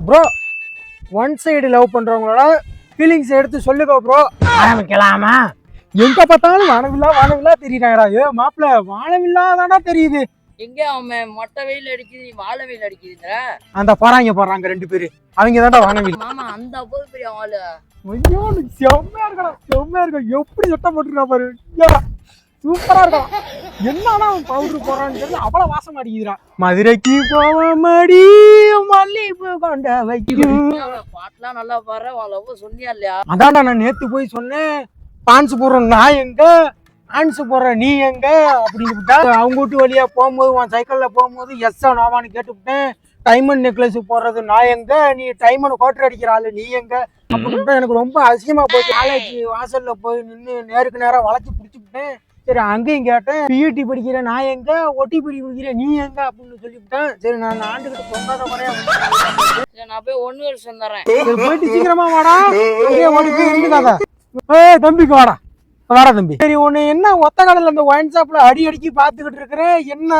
Bro one side love பண்றவங்களோட feelings எடுத்து சொல்லுங்க ப்ரோ. ஆரம்பிக்கலாமா? எங்க பார்த்தாலும் வானவில்லா தெரியுறாங்கடா. ஏ மாப்பிள்ள வானவில்லா தானா தெரியுது. எங்க அவன் மொட்டை வெயில் அடிக்குது, நீ வாழை வெயில் அடிக்குதுங்கிற. அந்த போறாங்க 2 பேரு, அவங்க தான்டா வானவில். மாமா அந்த போது பெரிய ஆளு. ஐயோ செம்மையா இருக்கா, செம்மையா இருக்கா. எப்படி சட்டை போட்டுருக்கா பாரு, சூப்பரா இருக்கா. என்னன்னா அவன் பவுடர் போறான்னு தெரியல, அவ்வளவு வாசம் அடிக்குதுடா. மதுரைக்கு போவமடி மல்லிகைப்பூ கொண்ட வைக்கும். பாட்டுலாம் நல்லா பாரு, உன் லவ் சொன்னியா இல்லையா? அதான்டா நான் நேத்து போய் சொன்னேன், பான்ஸ் போடுறேன் நான் எங்க, ஆன்ஸ் போடுற நீ எங்க அப்படின்னு விட்டா. அவங்க வீட்டு வழியா போகும்போது உன் சைக்கிள்ல போகும்போது எஸ்ஸா நோவான்னு கேட்டுவிட்டேன். டைமண்ட் நெக்லஸ் போடுறது நான் எங்க, நீ டைமண்ட் கோட்டர் அடிக்கிற ஆளு நீ எங்க அப்படின்னு. எனக்கு ரொம்ப அசிங்கமா போச்சு. காலேஜ் வாசல்ல போய் நின்று நேருக்கு நேரம் வளைச்சு பிடிச்சுக்கிட்டேன். சரி அங்கேயும் கேட்டேன், பியூட்டி படிக்கிற நான் எங்க, ஒட்டிபிடி படிக்கிற நீ எங்க அப்படின்னு சொல்லிவிட்டேன். சரி நான் ஆண்டுகிட்ட பொங்காத குறையா நான் போய் 1 வருஷம் தரேன். போயிட்டு சீக்கிரமா வாடா, அங்கேயே ஓடி போய் இருந்துக்காத. தம்பிக்கு வாடா வாடா தம்பி. சரி ஒண்ணு என்ன ஒத்த கடல அந்த ஒயின் ஷாப்ல அடிக்கி பாத்துக்கிட்டு இருக்கிற, என்ன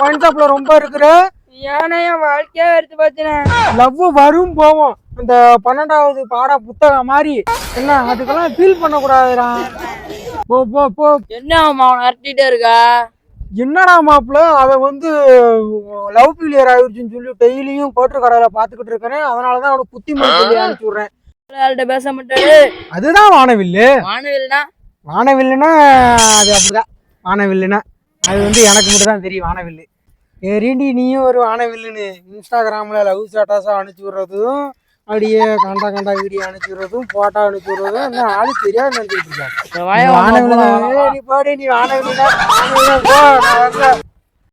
ஒயின் ஷாப்ல ரொம்ப இருக்கிற? ஏன்னா என் வாழ்க்கையா எடுத்து பார்த்தேன். லவ் வரும் போவோம், இந்த 12வது பாட புத்தகம் மாதிரி. என்ன அதுக்கெல்லாம் ஃபீல் பண்ண கூடாதுடா. போ போ போ. என்ன அவன் அரட்டிட்டே இருக்கா? என்னடா மாப்பிள்ள, அவ வந்து லவ் ஃபெயிலியர் ஆயிடுச்சுன்னு சொல்லி டெய்லியும் கோட்டர் கடையில பாத்துக்கிட்டு இருக்கிறேன். அதனாலதான் அவனுக்கு புத்திமதி சொல்லி அனுப்பிச்சு விடுறேன். பேச மாட்டாரு. அதுதான் வானவில்லு. வானவில்னா வானவில்லுனா அது அப்படிதான். வானவில்லுனா அது வந்து எனக்கு மட்டும் தான் தெரியும் வானவில்லு. ஏறிண்டி நீயும் ஒரு வானவில்லுன்னு இன்ஸ்டாகிராமில் லவ் ஸ்டேட்டஸாக அனுப்பிச்சி விட்றதும், அப்படியே கண்டா வீடியோ அனுப்பிச்சி விட்றதும், ஃபோட்டோ அனுப்பிச்சி விட்றதும் என்ன ஆளு தெரியாது நினைச்சிட்டு இருக்காங்க. வானவில்லு நீ போடி, நீ வானவில்லுனா